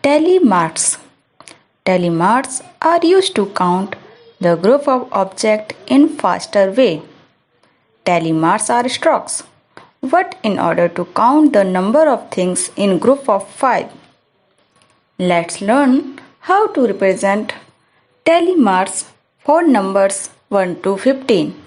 Tally marks. Tally marks are used to count the group of objects in faster way. Tally marks are strokes. But in order to count the number of things in group of 5, let's learn how to represent tally marks for numbers 1 to 15.